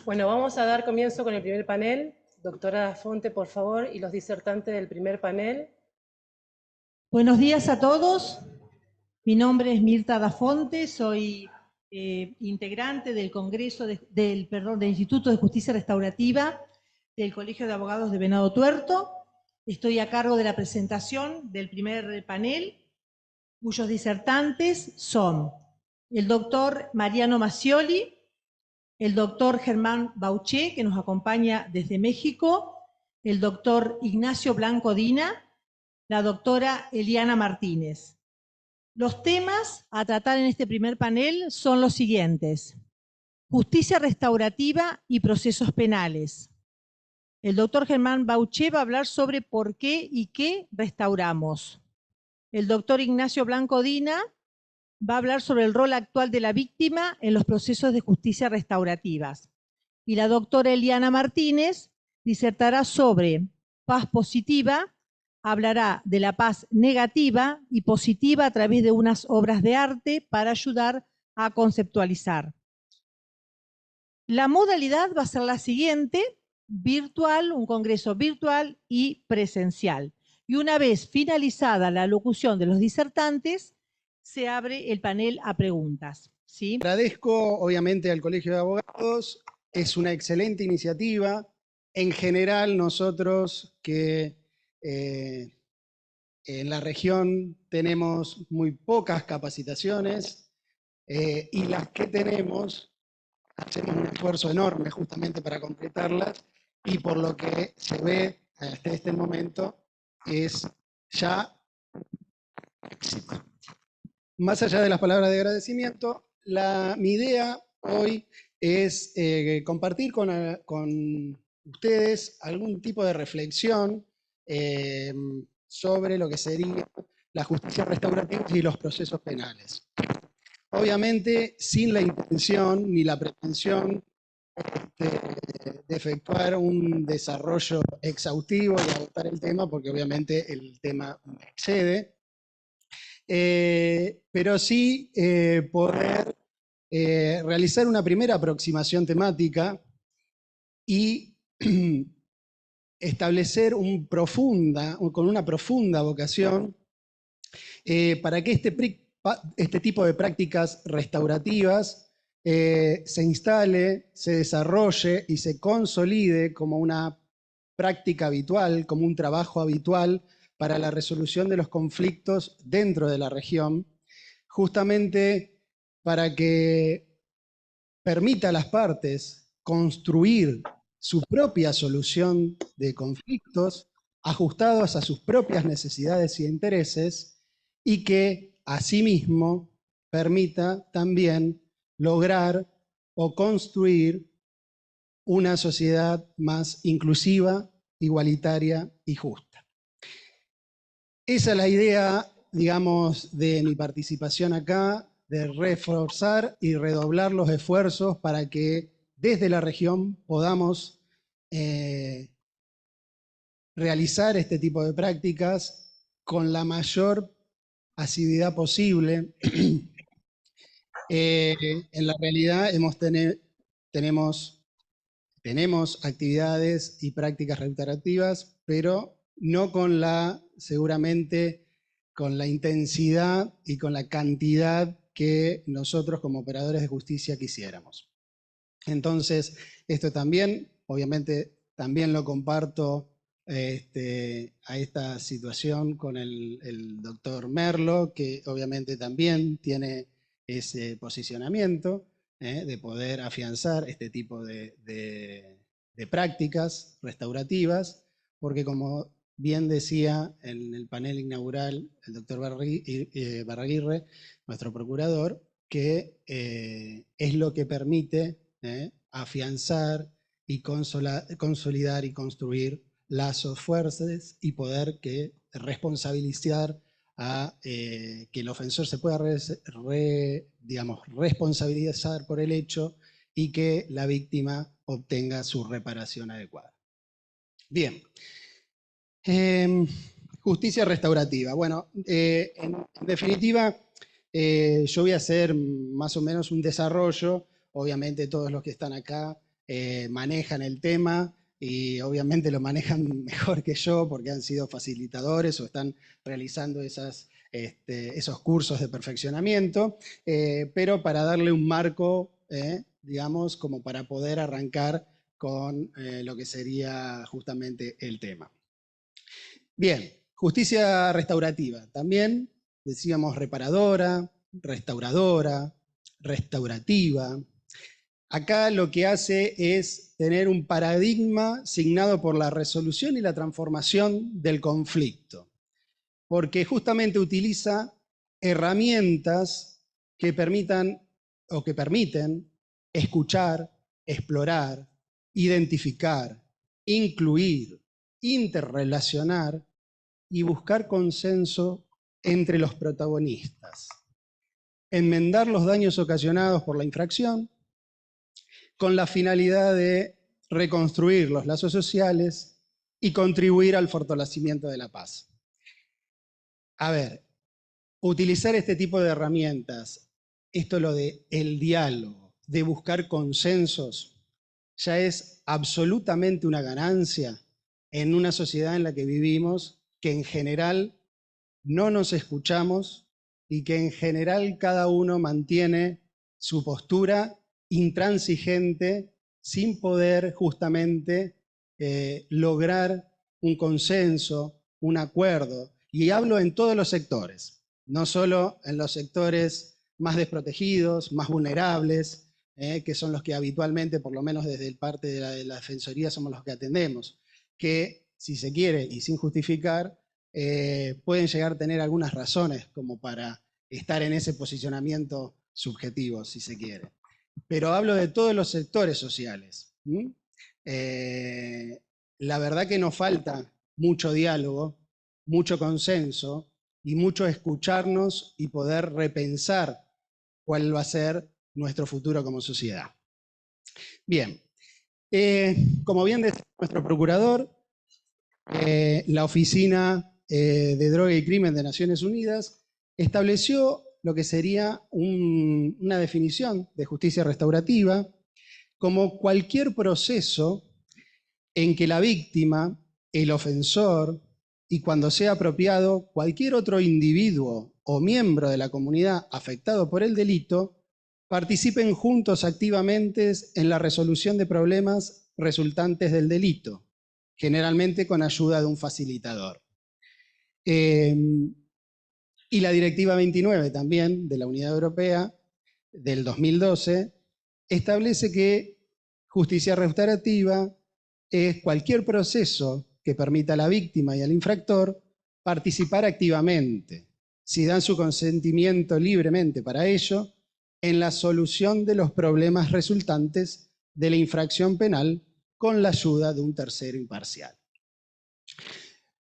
Bueno, vamos a dar comienzo con el primer panel. Doctora Dafonte, por favor, y los disertantes del primer panel. Buenos días a todos. Mi nombre es Mirta Dafonte, soy integrante del Congreso del Instituto de Justicia Restaurativa del Colegio de Abogados de Venado Tuerto. Estoy a cargo de la presentación del primer panel, cuyos disertantes son el doctor Mariano Macioli, el doctor Germán Bauché, que nos acompaña desde México, el doctor Ignacio Blanco Dina, la doctora Eliana Martínez. Los temas a tratar en este primer panel son los siguientes: justicia restaurativa y procesos penales. El doctor Germán Bauché va a hablar sobre por qué y qué restauramos. El doctor Ignacio Blanco Dina va a hablar sobre el rol actual de la víctima en los procesos de justicia restaurativas. Y la doctora Eliana Martínez disertará sobre paz positiva, hablará de la paz negativa y positiva a través de unas obras de arte para ayudar a conceptualizar. La modalidad va a ser la siguiente: virtual, un congreso virtual y presencial. Y una vez finalizada la locución de los disertantes, se abre el panel a preguntas. ¿Sí? Agradezco obviamente al Colegio de Abogados, es una excelente iniciativa. En general nosotros que en la región tenemos muy pocas capacitaciones y las que tenemos hacemos un esfuerzo enorme justamente para completarlas, y por lo que se ve hasta este momento es ya éxito. Más allá de las palabras de agradecimiento, mi idea hoy es compartir con ustedes algún tipo de reflexión sobre lo que sería la justicia restaurativa y los procesos penales. Obviamente sin la intención ni la pretensión de efectuar un desarrollo exhaustivo y agotar el tema, porque obviamente el tema me excede. Pero sí poder realizar una primera aproximación temática y establecer con una profunda vocación para que este tipo de prácticas restaurativas se instale, se desarrolle y se consolide como una práctica habitual, como un trabajo habitual para la resolución de los conflictos dentro de la región, justamente para que permita a las partes construir su propia solución de conflictos ajustados a sus propias necesidades y intereses, y que asimismo permita también lograr o construir una sociedad más inclusiva, igualitaria y justa. Esa es la idea, digamos, de mi participación acá, de reforzar y redoblar los esfuerzos para que desde la región podamos realizar este tipo de prácticas con la mayor asiduidad posible. En la realidad tenemos actividades y prácticas restaurativas, pero no seguramente con la intensidad y con la cantidad que nosotros como operadores de justicia quisiéramos. Entonces, esto también, obviamente, también lo comparto a esta situación con el doctor Merlo, que obviamente también tiene ese posicionamiento de poder afianzar este tipo de prácticas restaurativas, porque como bien decía en el panel inaugural el doctor Barraguirre, nuestro procurador, que es lo que permite afianzar y consolidar y construir lazos fuertes y poder responsabilizar que el ofensor se pueda responsabilizar por el hecho y que la víctima obtenga su reparación adecuada. Bien. Justicia restaurativa. Bueno, en definitiva, yo voy a hacer más o menos un desarrollo. Obviamente todos los que están acá manejan el tema y obviamente lo manejan mejor que yo porque han sido facilitadores o están realizando esos cursos de perfeccionamiento, pero para darle un marco, digamos, como para poder arrancar con lo que sería justamente el tema. Bien, justicia restaurativa. También decíamos reparadora, restauradora, restaurativa. Acá lo que hace es tener un paradigma signado por la resolución y la transformación del conflicto, porque justamente utiliza herramientas que permitan o que permiten escuchar, explorar, identificar, incluir, interrelacionar y buscar consenso entre los protagonistas. Enmendar los daños ocasionados por la infracción con la finalidad de reconstruir los lazos sociales y contribuir al fortalecimiento de la paz. A ver, utilizar este tipo de herramientas, esto lo de el diálogo, de buscar consensos, ya es absolutamente una ganancia en una sociedad en la que vivimos, que en general no nos escuchamos y que en general cada uno mantiene su postura intransigente sin poder justamente lograr un consenso, un acuerdo. Y hablo en todos los sectores, no solo en los sectores más desprotegidos, más vulnerables, que son los que habitualmente, por lo menos desde parte de la Defensoría, somos los que atendemos, que si se quiere y sin justificar, pueden llegar a tener algunas razones como para estar en ese posicionamiento subjetivo, si se quiere. Pero hablo de todos los sectores sociales. La verdad que nos falta mucho diálogo, mucho consenso y mucho escucharnos y poder repensar cuál va a ser nuestro futuro como sociedad. Bien, como bien decía nuestro procurador, la Oficina de Droga y Crimen de Naciones Unidas estableció lo que sería una definición de justicia restaurativa como cualquier proceso en que la víctima, el ofensor y, cuando sea apropiado, cualquier otro individuo o miembro de la comunidad afectado por el delito participen juntos activamente en la resolución de problemas resultantes del delito, generalmente con ayuda de un facilitador. Y la Directiva 29 también de la Unidad Europea del 2012 establece que justicia restaurativa es cualquier proceso que permita a la víctima y al infractor participar activamente, si dan su consentimiento libremente para ello, en la solución de los problemas resultantes de la infracción penal con la ayuda de un tercero imparcial.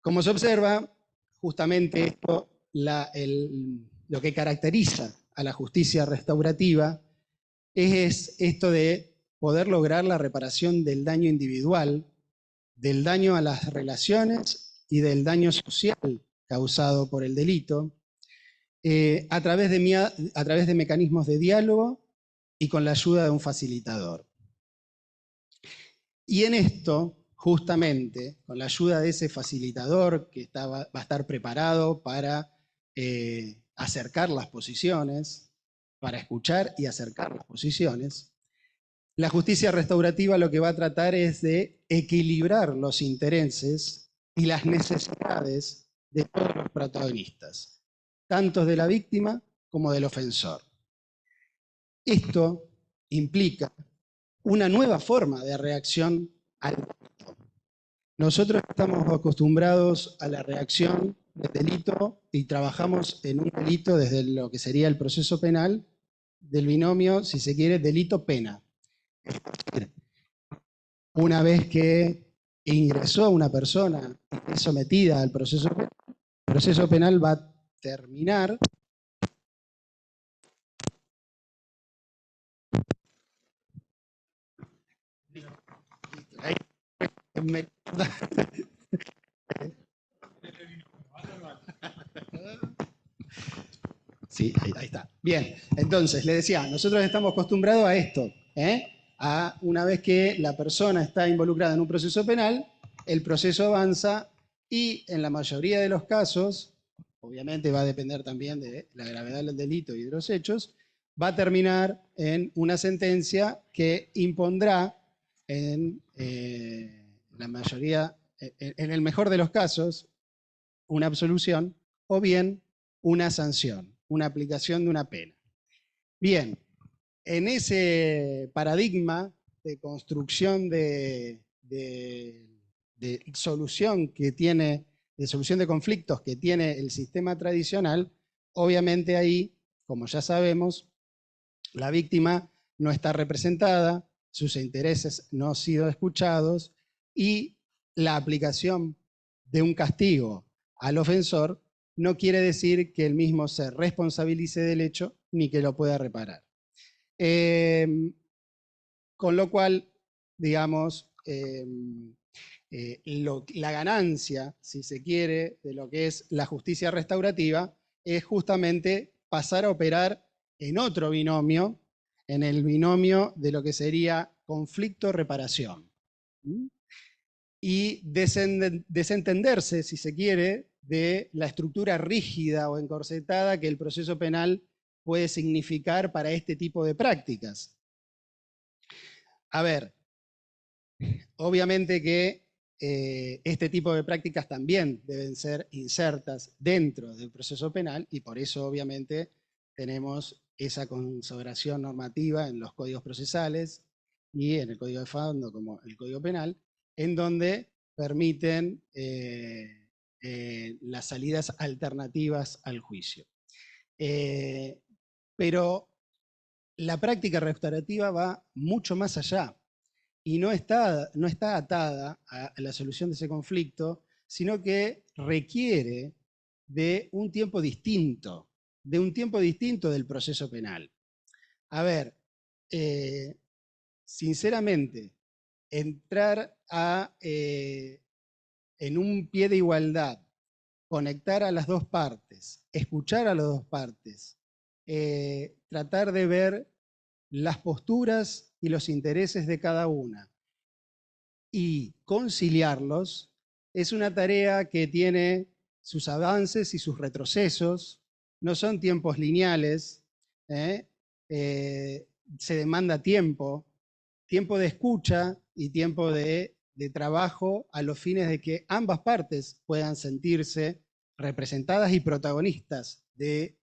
Como se observa, justamente esto, lo que caracteriza a la justicia restaurativa es esto de poder lograr la reparación del daño individual, del daño a las relaciones y del daño social causado por el delito, a través de mecanismos de diálogo y con la ayuda de un facilitador. Y en esto, justamente, con la ayuda de ese facilitador que va a estar preparado para acercar las posiciones, para escuchar y acercar las posiciones, la justicia restaurativa lo que va a tratar es de equilibrar los intereses y las necesidades de todos los protagonistas, tanto de la víctima como del ofensor. Esto implica una nueva forma de reacción al delito. Nosotros estamos acostumbrados a la reacción del delito y trabajamos en un delito desde lo que sería el proceso penal del binomio, si se quiere, delito-pena. Una vez que ingresó una persona y es sometida al proceso penal, el proceso penal va a terminar Sí, ahí está. Bien, entonces, le decía, nosotros estamos acostumbrados a esto, a una vez que la persona está involucrada en un proceso penal, el proceso avanza y en la mayoría de los casos, obviamente va a depender también de la gravedad del delito y de los hechos, va a terminar en una sentencia que impondrá en la mayoría, en el mejor de los casos, una absolución o bien una sanción, una aplicación de una pena. Bien, en ese paradigma de construcción de solución que tiene, de solución de conflictos que tiene el sistema tradicional, obviamente ahí, como ya sabemos, la víctima no está representada, sus intereses no han sido escuchados y la aplicación de un castigo al ofensor no quiere decir que él mismo se responsabilice del hecho ni que lo pueda reparar. Con lo cual, digamos, la ganancia, si se quiere, de lo que es la justicia restaurativa es justamente pasar a operar en otro binomio, en el binomio de lo que sería conflicto-reparación. Y desentenderse, si se quiere, de la estructura rígida o encorsetada que el proceso penal puede significar para este tipo de prácticas. A ver, obviamente que este tipo de prácticas también deben ser insertas dentro del proceso penal y por eso obviamente tenemos esa consagración normativa en los códigos procesales y en el Código de Fondo como el Código Penal, en donde permiten las salidas alternativas al juicio. Pero la práctica restaurativa va mucho más allá y no está atada a la solución de ese conflicto, sino que requiere de un tiempo distinto del proceso penal. A ver, sinceramente, entrar en un pie de igualdad, conectar a las dos partes, escuchar a las dos partes, tratar de ver las posturas y los intereses de cada una y conciliarlos, es una tarea que tiene sus avances y sus retrocesos, no son tiempos lineales, se demanda tiempo de escucha y tiempo de trabajo a los fines de que ambas partes puedan sentirse representadas y protagonistas de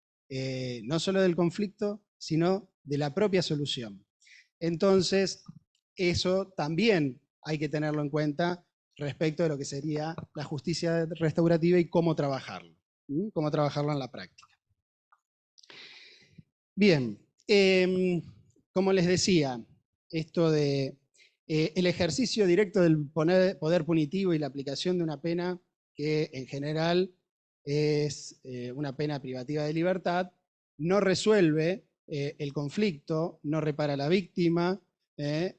no solo del conflicto, sino de la propia solución. Entonces, eso también hay que tenerlo en cuenta respecto de lo que sería la justicia restaurativa y cómo trabajarlo en la práctica. Bien, como les decía, esto de el ejercicio directo del poder punitivo y la aplicación de una pena que en general es una pena privativa de libertad, no resuelve el conflicto, no repara a la víctima,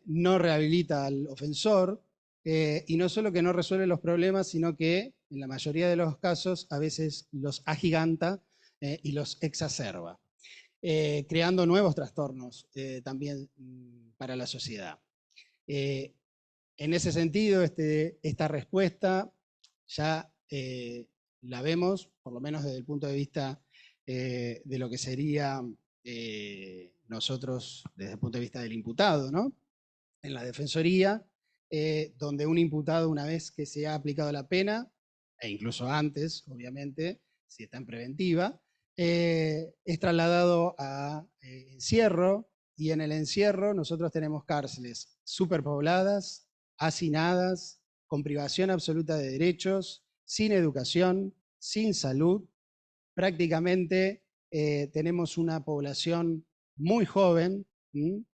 no rehabilita al ofensor, y no solo que no resuelve los problemas, sino que en la mayoría de los casos a veces los agiganta y los exacerba, creando nuevos trastornos también para la sociedad. En ese sentido, esta respuesta ya la vemos, por lo menos desde el punto de vista de lo que sería nosotros, desde el punto de vista del imputado, ¿no? En la Defensoría, donde un imputado, una vez que se ha aplicado la pena, e incluso antes, obviamente, si está en preventiva, es trasladado a encierro, y en el encierro nosotros tenemos cárceles superpobladas, hacinadas, con privación absoluta de derechos, sin educación, sin salud. Prácticamente tenemos una población muy joven,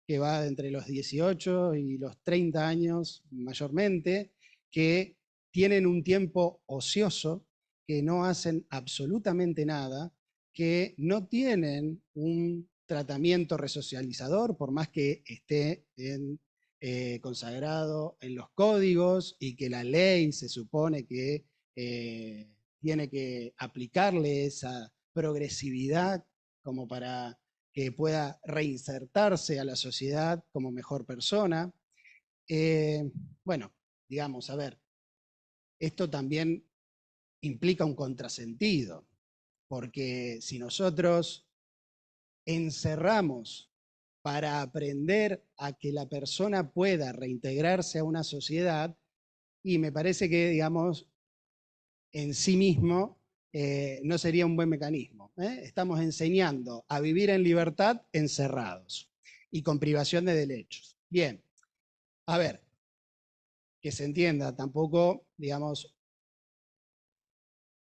que va entre los 18 y los 30 años mayormente, que tienen un tiempo ocioso, que no hacen absolutamente nada, que no tienen un tratamiento resocializador, por más que esté consagrado en los códigos y que la ley se supone que tiene que aplicarle esa progresividad como para que pueda reinsertarse a la sociedad como mejor persona. Bueno, digamos, a ver, esto también implica un contrasentido, porque si nosotros encerramos para aprender a que la persona pueda reintegrarse a una sociedad, y me parece que, digamos, en sí mismo no sería un buen mecanismo. Estamos enseñando a vivir en libertad encerrados y con privación de derechos. Bien, a ver, que se entienda, tampoco, digamos,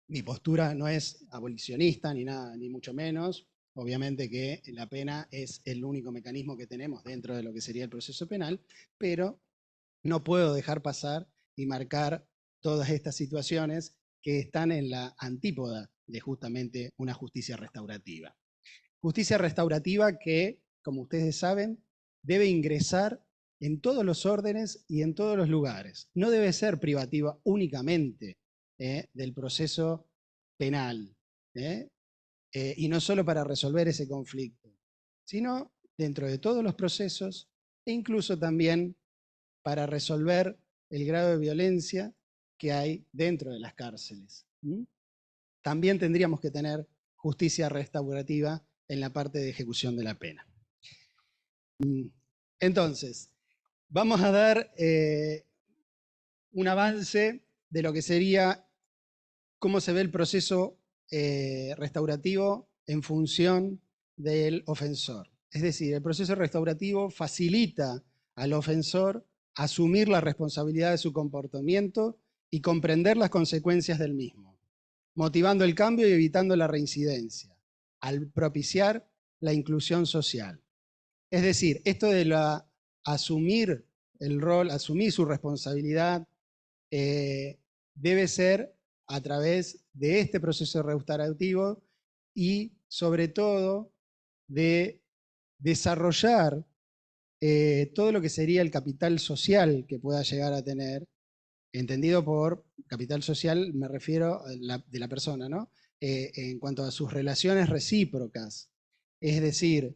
mi postura no es abolicionista ni nada, ni mucho menos. Obviamente que la pena es el único mecanismo que tenemos dentro de lo que sería el proceso penal, pero no puedo dejar pasar y marcar todas estas situaciones que están en la antípoda de justamente una justicia restaurativa. Justicia restaurativa que, como ustedes saben, debe ingresar en todos los órdenes y en todos los lugares. No debe ser privativa únicamente del proceso penal, y no solo para resolver ese conflicto, sino dentro de todos los procesos e incluso también para resolver el grado de violencia que hay dentro de las cárceles. También tendríamos que tener justicia restaurativa en la parte de ejecución de la pena. Entonces, vamos a dar un avance de lo que sería cómo se ve el proceso restaurativo en función del ofensor. Es decir, el proceso restaurativo facilita al ofensor asumir la responsabilidad de su comportamiento y comprender las consecuencias del mismo, motivando el cambio y evitando la reincidencia, al propiciar la inclusión social. Es decir, esto de asumir el rol, asumir su responsabilidad, debe ser a través de este proceso restaurativo y sobre todo de desarrollar todo lo que sería el capital social que pueda llegar a tener, entendido por capital social me refiero a de la persona, ¿no? En cuanto a sus relaciones recíprocas. Es decir,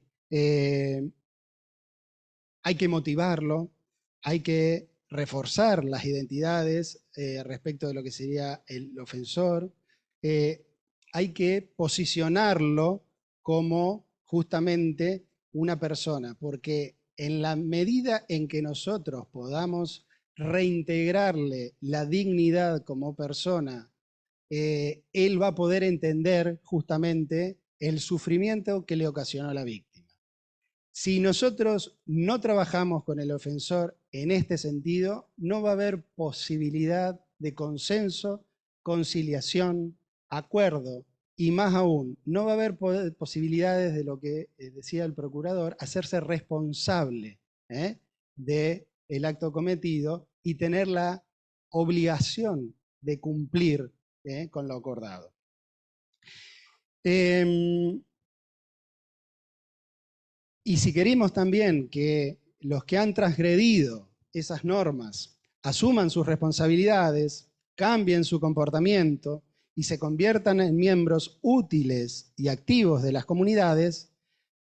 hay que motivarlo, hay que reforzar las identidades respecto de lo que sería el ofensor, hay que posicionarlo como justamente una persona, porque en la medida en que nosotros podamos reintegrarle la dignidad como persona, él va a poder entender justamente el sufrimiento que le ocasionó a la víctima. Si nosotros no trabajamos con el ofensor en este sentido, no va a haber posibilidad de consenso, conciliación, acuerdo y más aún, no va a haber posibilidades de lo que decía el procurador, hacerse responsable del acto cometido y tener la obligación de cumplir con lo acordado. Y si queremos también que los que han transgredido esas normas asuman sus responsabilidades, cambien su comportamiento y se conviertan en miembros útiles y activos de las comunidades,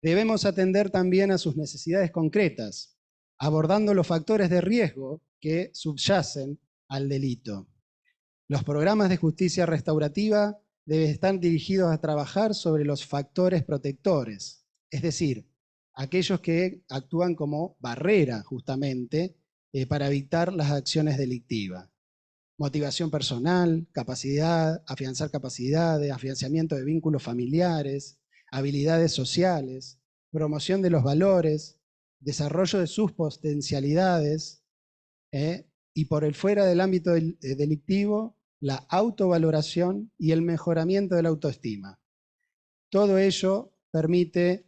debemos atender también a sus necesidades concretas, abordando los factores de riesgo que subyacen al delito. Los programas de justicia restaurativa deben estar dirigidos a trabajar sobre los factores protectores, es decir, aquellos que actúan como barrera justamente para evitar las acciones delictivas. Motivación personal, capacidad, afianzar capacidades, afianzamiento de vínculos familiares, habilidades sociales, promoción de los valores, desarrollo de sus potencialidades y por el fuera del ámbito delictivo, la autovaloración y el mejoramiento de la autoestima. Todo ello permite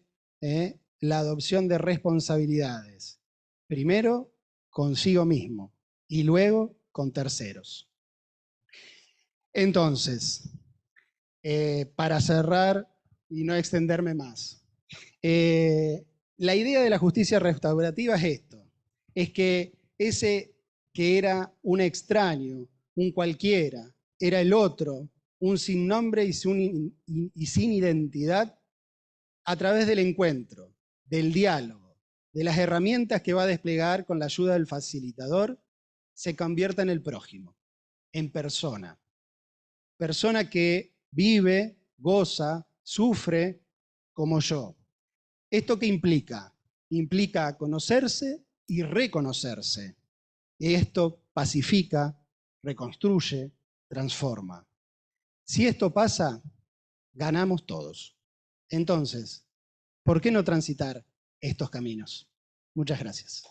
la adopción de responsabilidades, primero consigo mismo y luego con terceros. Entonces, para cerrar y no extenderme más, la idea de la justicia restaurativa es esto, es que ese que era un extraño, un cualquiera, era el otro, un sin nombre y sin identidad, a través del encuentro, del diálogo, de las herramientas que va a desplegar con la ayuda del facilitador, se convierta en el prójimo, en persona. Persona que vive, goza, sufre como yo. ¿Esto qué implica? Implica conocerse y reconocerse. Y esto pacifica, reconstruye, transforma. Si esto pasa, ganamos todos. Entonces, ¿por qué no transitar estos caminos? Muchas gracias.